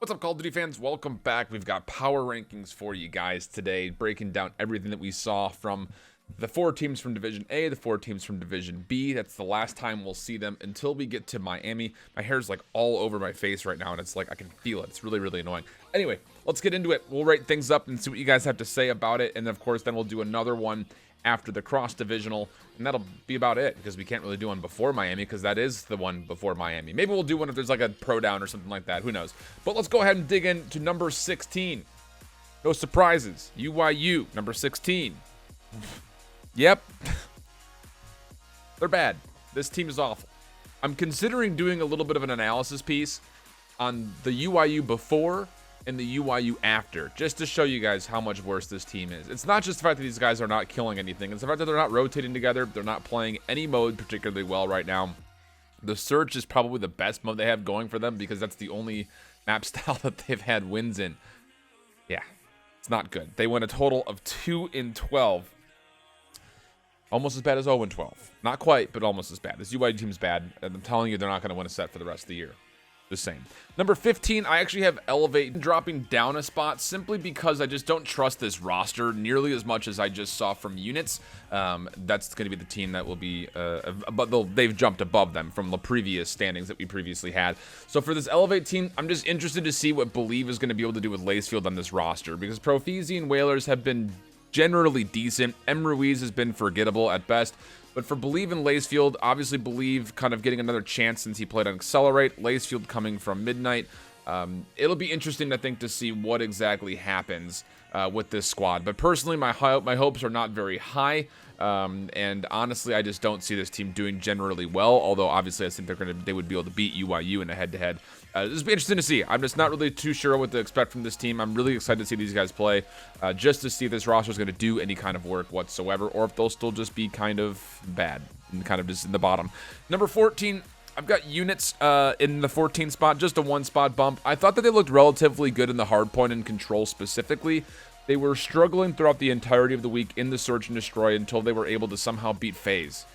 What's up, Call of Duty fans? Welcome back. We've got power rankings for you guys today, breaking down everything that we saw from the 4 teams from Division A, the 4 teams from Division B. That's the last time we'll see them until we get to Miami. My hair's like all over my face right now, and it's like I can feel it. It's really, really annoying. Anyway, let's get into it. We'll rate things up and see what you guys have to say about it. And of course, then we'll do another one after the cross-divisional, and that'll be about it, because we can't really do one before Miami, because that is the one before Miami. Maybe we'll do one if there's like a pro down or something like that. Who knows? But let's go ahead and dig into number 16. No surprises. UYU, number 16. Yep. They're bad. This team is awful. I'm considering doing a little bit of an analysis piece on the UYU before and the UYU after, just to show you guys how much worse this team is. It's not just the fact that these guys are not killing anything. It's the fact that they're not rotating together. They're not playing any mode particularly well right now. The Search is probably the best mode they have going for them, because that's the only map style that they've had wins in. Yeah, it's not good. They went a total of 2-12. Almost as bad as 0-12. Not quite, but almost as bad. This UYU team's bad, and I'm telling you, they're not going to win a set for the rest of the year. The same. Number 15, I actually have Elevate dropping down a spot simply because I just don't trust this roster nearly as much as I just saw from Units. That's going to be the team that will be, but they've jumped above them from the previous standings that we previously had. So for this Elevate team, I'm just interested to see what Believe is going to be able to do with Lacefield on this roster, because Profizi and Whalers have been generally decent. M. Ruiz has been forgettable at best. But for Believe and Lacefield, obviously Believe kind of getting another chance since he played on Accelerate. Lacefield coming from Midnight. It'll be interesting, I think, to see what exactly happens with this squad. But personally, my hopes are not very high. And honestly, I just don't see this team doing generally well. Although obviously, I think they would be able to beat UYU in a head-to-head. This will be interesting to see. I'm just not really too sure what to expect from this team. I'm really excited to see these guys play, just to see if this roster is going to do any kind of work whatsoever, or if they'll still just be kind of bad and kind of just in the bottom. Number 14. I've got Units in the 14th spot, just a 1-spot bump. I thought that they looked relatively good in the hardpoint and control specifically. They were struggling throughout the entirety of the week in the Search and Destroy until they were able to somehow beat FaZe.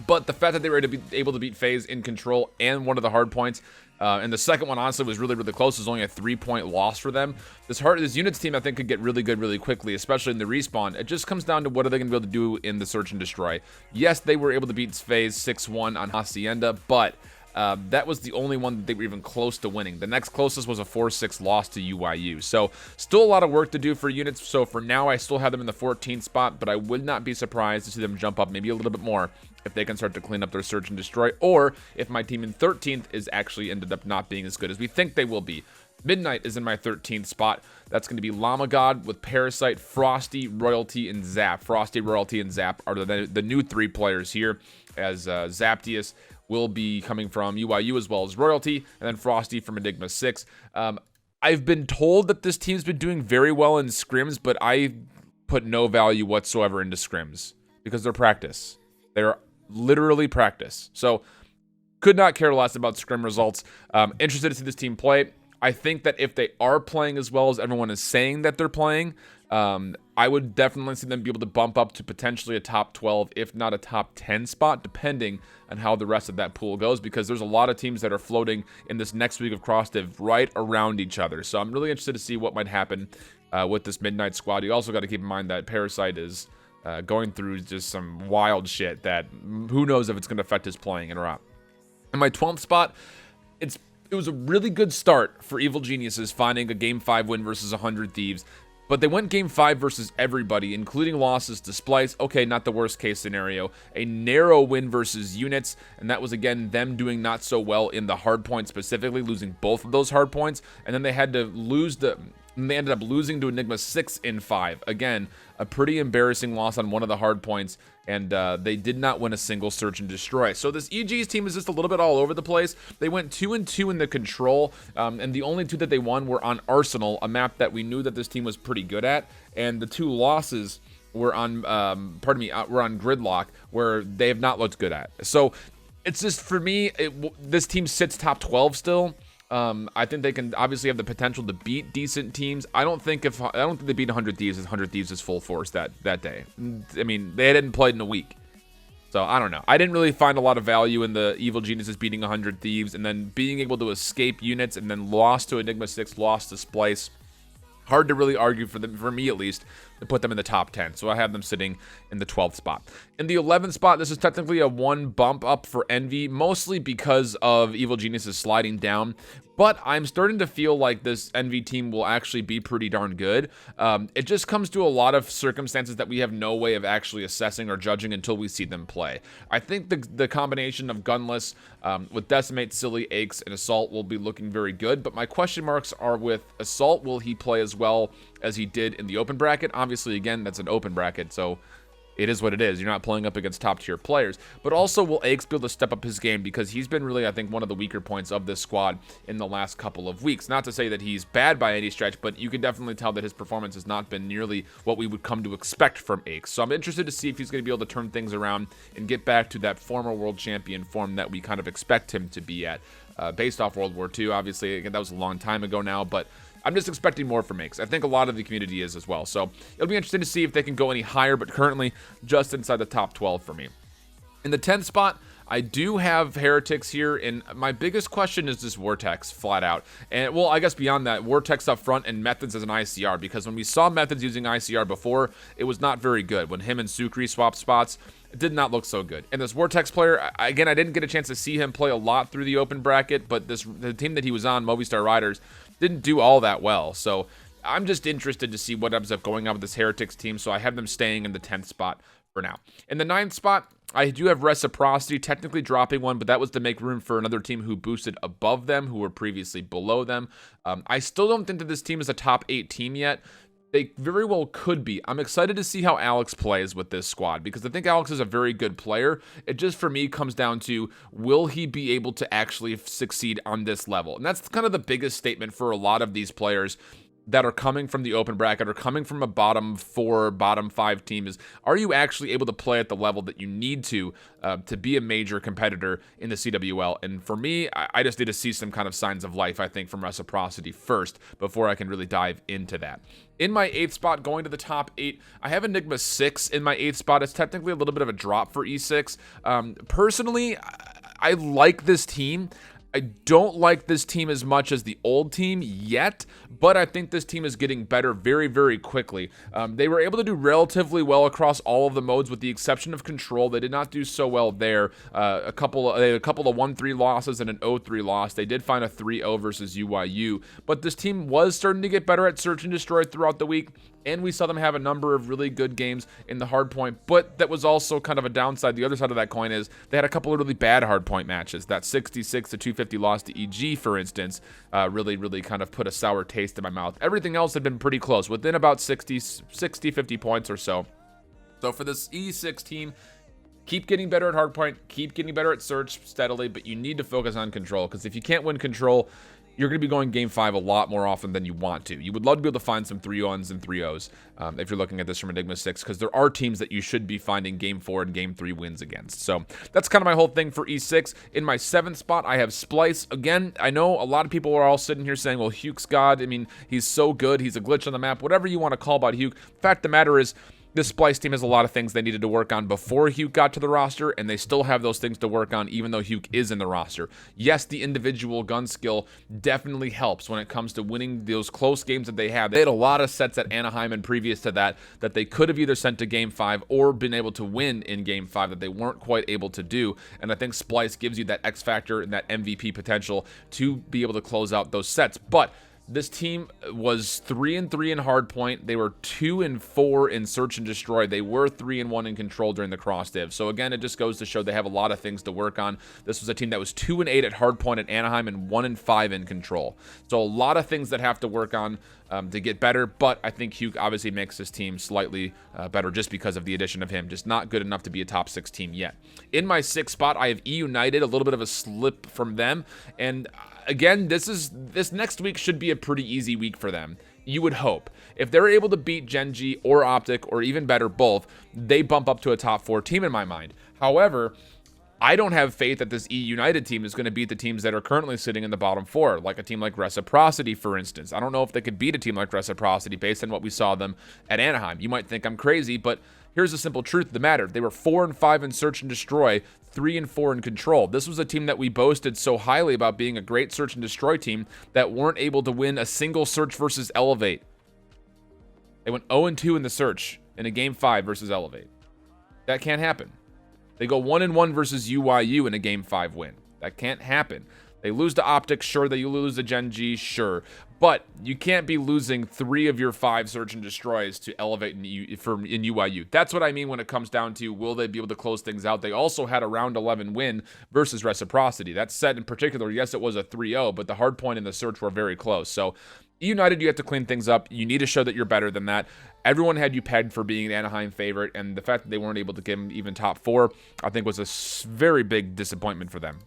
But the fact that they were able to beat FaZe in control and one of the hard points, and the second one honestly was really, really close. It was only a 3-point loss for them. This Units team, I think, could get really good really quickly, especially in the respawn. It just comes down to what are they going to be able to do in the Search and Destroy. Yes, they were able to beat FaZe 6-1 on Hacienda, but that was the only one that they were even close to winning. The next closest was a 4-6 loss to UYU. So still a lot of work to do for Units. So for now, I still have them in the 14th spot, but I would not be surprised to see them jump up maybe a little bit more if they can start to clean up their Search and Destroy, or if my team in 13th is actually ended up not being as good as we think they will be. Midnight is in my 13th spot. That's going to be Lama God with Parasite, Frosty, Royalty, and Zap. Frosty, Royalty, and Zap are the new 3 players here, as Zaptius will be coming from UYU as well as Royalty, and then Frosty from Enigma 6. I've been told that this team's been doing very well in scrims, but I put no value whatsoever into scrims because they're practice. They're literally practice. So could not care less about scrim results. Interested to see this team play. I think that if they are playing as well as everyone is saying that they're playing, I would definitely see them be able to bump up to potentially a top 12, if not a top 10 spot, depending on how the rest of that pool goes, because there's a lot of teams that are floating in this next week of cross-div right around each other. So I'm really interested to see what might happen with this Midnight squad. You also got to keep in mind that Parasite is going through just some wild shit that who knows if it's going to affect his playing or not. In my 12th spot, it was a really good start for Evil Geniuses finding a Game 5 win versus 100 Thieves. But they went Game 5 versus everybody, including losses to Splice. Okay, not the worst case scenario. A narrow win versus Units, and that was, again, them doing not so well in the hard point specifically, losing both of those hard points. And then they had to lose and they ended up losing to Enigma 6 in 5. Again, a pretty embarrassing loss on one of the hard points, and they did not win a single Search and Destroy. So this EG's team is just a little bit all over the place. They went 2-2 in the control, and the only 2 that they won were on Arsenal, a map that we knew that this team was pretty good at, and the 2 losses were on, were on Gridlock, where they have not looked good at. So it's just, for me, this team sits top 12 still. I think they can obviously have the potential to beat decent teams. I don't think they beat 100 Thieves as 100 Thieves is full force that day. I mean, they hadn't played in a week. So I don't know. I didn't really find a lot of value in the Evil Geniuses beating 100 Thieves and then being able to escape units and then lost to Enigma 6, lost to Splice. Hard to really argue for them, for me at least, to put them in the top 10. So I have them sitting in the 12th spot. In the 11th spot, this is technically a 1 bump up for Envy, mostly because of Evil Geniuses sliding down. But I'm starting to feel like this Envy team will actually be pretty darn good. It just comes to a lot of circumstances that we have no way of actually assessing or judging until we see them play. I think the combination of Gunless with Decimate, Silly, Aches, and Assault will be looking very good. But my question marks are with Assault. Will he play as well as he did in the open bracket? Obviously, again, that's an open bracket, so it is what it is. You're not playing up against top-tier players. But also, will Aches be able to step up his game? Because he's been really, I think, one of the weaker points of this squad in the last couple of weeks. Not to say that he's bad by any stretch, but you can definitely tell that his performance has not been nearly what we would come to expect from Aches. So I'm interested to see if he's going to be able to turn things around and get back to that former world champion form that we kind of expect him to be at. Based off World War II, obviously. Again, that was a long time ago now, but I'm just expecting more from Aches. I think a lot of the community is as well. So it'll be interesting to see if they can go any higher, but currently just inside the top 12 for me. In the 10th spot, I do have Heretics here, and my biggest question is this Vortex, flat out. And, well, I guess beyond that, Vortex up front and Methods as an ICR, because when we saw Methods using ICR before, it was not very good. When him and Sukri swapped spots, it did not look so good. And this Vortex player, again, I didn't get a chance to see him play a lot through the open bracket, but the team that he was on, Movistar Riders, didn't do all that well. So I'm just interested to see what ends up going on with this Heretics team, so I have them staying in the 10th spot for now. In the 9th spot, I do have Reciprocity, technically dropping one, but that was to make room for another team who boosted above them, who were previously below them. I still don't think that this team is a top 8 team yet. They very well could be. I'm excited to see how Alex plays with this squad, because I think Alex is a very good player. It just, for me, comes down to, will he be able to actually succeed on this level? And that's kind of the biggest statement for a lot of these players that are coming from the open bracket or coming from a bottom 4, bottom 5 team is, are you actually able to play at the level that you need to be a major competitor in the CWL? And for me, I just need to see some kind of signs of life, I think, from Reciprocity first before I can really dive into that. In my 8th spot, going to the top 8, I have Enigma 6 in my 8th spot. It's technically a little bit of a drop for E6. Personally, I like this team. I don't like this team as much as the old team yet, but I think this team is getting better very, very quickly. They were able to do relatively well across all of the modes with the exception of Control. They did not do so well there. They had a couple of 1-3 losses and an 0-3 loss. They did find a 3-0 versus UYU, but this team was starting to get better at Search and Destroy throughout the week, and we saw them have a number of really good games in the hardpoint, but that was also kind of a downside. The other side of that coin is they had a couple of really bad hardpoint matches. That 66-250 loss to EG, for instance, really kind of put a sour taste in my mouth. Everything else had been pretty close, within about 50 points or so. So for this E6 team, keep getting better at hardpoint, keep getting better at Search steadily, but you need to focus on Control, because if you can't win Control, you're going to be going game 5 a lot more often than you want to. You would love to be able to find some 3-1s and 3-0s if you're looking at this from Enigma 6, because there are teams that you should be finding game 4 and game 3 wins against. So that's kind of my whole thing for E6. In my 7th spot, I have Splice. Again, I know a lot of people are all sitting here saying, well, Huke's God. I mean, he's so good. He's a glitch on the map. Whatever you want to call about Huke. Fact of the matter is, this Splice team has a lot of things they needed to work on before Huke got to the roster, and they still have those things to work on even though Huke is in the roster. Yes, the individual gun skill definitely helps when it comes to winning those close games that they have. They had a lot of sets at Anaheim and previous to that they could have either sent to Game 5 or been able to win in Game 5 that they weren't quite able to do, and I think Splice gives you that X factor and that MVP potential to be able to close out those sets. But this team was 3-3 in hardpoint. They were 2-4 in Search and Destroy. They were 3-1 in Control during the cross div. So again, it just goes to show they have a lot of things to work on. This was a team that was 2-8 at hardpoint at Anaheim and 1-5 in Control. So a lot of things that have to work on to get better, but I think Huke obviously makes this team slightly better just because of the addition of him. Just not good enough to be a top 6 team yet. In my 6th spot, I have EUnited, a little bit of a slip from them, and again, this next week should be a pretty easy week for them. You would hope. If they're able to beat Genji or Optic, or even better, both, they bump up to a top 4 team in my mind. However, I don't have faith that this EUnited team is going to beat the teams that are currently sitting in the bottom 4, like a team like Reciprocity, for instance. I don't know if they could beat a team like Reciprocity based on what we saw them at Anaheim. You might think I'm crazy, but Here's the simple truth of the matter. They were 4-5 in search and destroy, 3-4 in control. This was a team that we boasted so highly about being a great search and destroy team that weren't able to win a single search versus elevate. They went 0-2 in the search in a game 5 versus elevate. That can't happen. They go 1-1 versus UYU in a game 5 win. That can't happen. They lose to Optic, sure. They lose to Gen G, sure. But you can't be losing 3 of your 5 search and destroys to elevate in UYU. That's what I mean when it comes down to will they be able to close things out. They also had a round 11 win versus Reciprocity. That set in particular, yes, it was a 3-0, but the hard point in the search were very close. So EUnited, you have to clean things up. You need to show that you're better than that. Everyone had you pegged for being an Anaheim favorite, and the fact that they weren't able to give them even top 4, I think was a very big disappointment for them.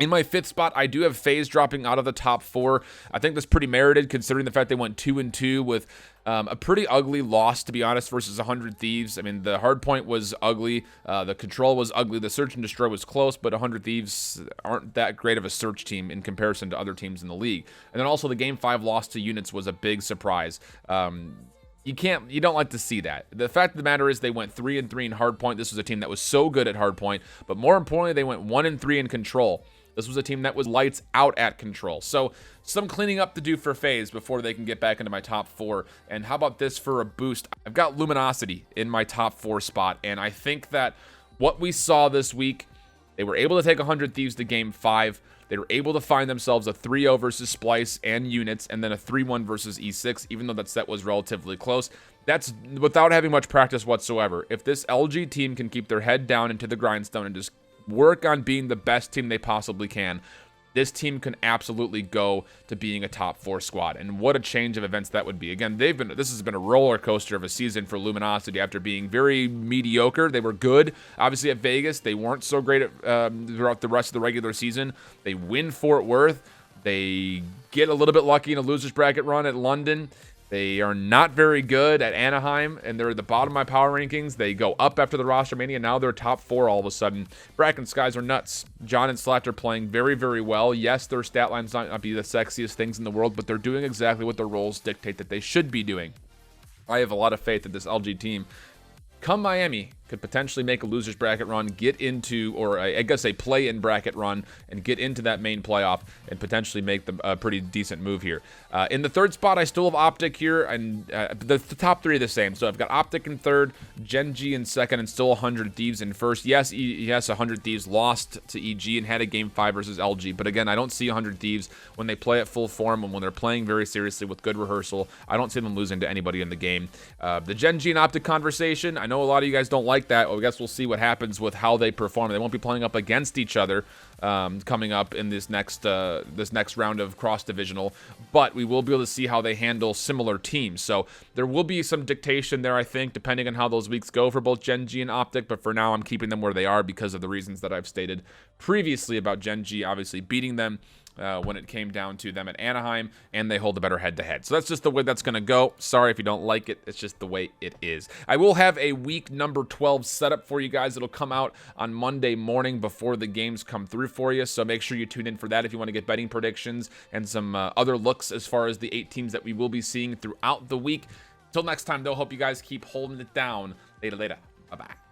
In my 5th spot, I do have FaZe dropping out of the top 4. I think that's pretty merited considering the fact they went 2-2 with a pretty ugly loss, to be honest, versus 100 Thieves. I mean, the hard point was ugly. The control was ugly. The search and destroy was close, but 100 Thieves aren't that great of a search team in comparison to other teams in the league. And then also the Game 5 loss to Units was a big surprise. You don't like to see that. The fact of the matter is they went 3-3 in hardpoint. This was a team that was so good at hardpoint, but more importantly, they went 1-3 in control. This was a team that was lights out at control. So some cleaning up to do for FaZe before they can get back into my top 4. And how about this for a boost? I've got Luminosity in my top 4 spot. And I think that what we saw this week, they were able to take 100 Thieves to game 5. They were able to find themselves a 3-0 versus Splice and Units, and then a 3-1 versus E6, even though that set was relatively close. That's without having much practice whatsoever. If this LG team can keep their head down into the grindstone and just work on being the best team they possibly can, this team can absolutely go to being a top 4 squad. And what a change of events that would be. Again, this has been a roller coaster of a season for Luminosity after being very mediocre. They were good, obviously, at Vegas. They weren't so great at, throughout the rest of the regular season. They win Fort Worth. They get a little bit lucky in a loser's bracket run at London. They are not very good at Anaheim, and they're at the bottom of my power rankings. They go up after the Rostermania. Now they're top 4 all of a sudden. Bracket skies are nuts. John and Slatt are playing very, very well. Yes, their stat lines might not be the sexiest things in the world, but they're doing exactly what their roles dictate that they should be doing. I have a lot of faith that this LG team, come Miami, could potentially make a loser's bracket run, get into, or I guess a play-in bracket run, and get into that main playoff and potentially make a pretty decent move here. In the 3rd spot, I still have Optic here, and the top 3 are the same. So I've got Optic in 3rd, Gen G in 2nd, and still 100 Thieves in 1st. Yes, 100 Thieves lost to EG and had a game 5 versus LG, but again, I don't see 100 Thieves when they play at full form and when they're playing very seriously with good rehearsal. I don't see them losing to anybody in the game. The Gen G and Optic conversation, I know a lot of you guys don't like that. I guess we'll see what happens with how they perform. They won't be playing up against each other coming up in this next round of cross-divisional, but we will be able to see how they handle similar teams. So there will be some dictation there, I think, depending on how those weeks go for both Gen G and Optic, but for now I'm keeping them where they are because of the reasons that I've stated previously about Gen G obviously beating them when it came down to them at Anaheim, and they hold a better head-to-head. So that's just the way that's going to go. Sorry if you don't like it. It's just the way it is. I will have a week number 12 setup for you guys. It'll come out on Monday morning before the games come through for you, so make sure you tune in for that if you want to get betting predictions and some other looks as far as the 8 teams that we will be seeing throughout the week. Until next time, though, hope you guys keep holding it down. Later. Bye-bye.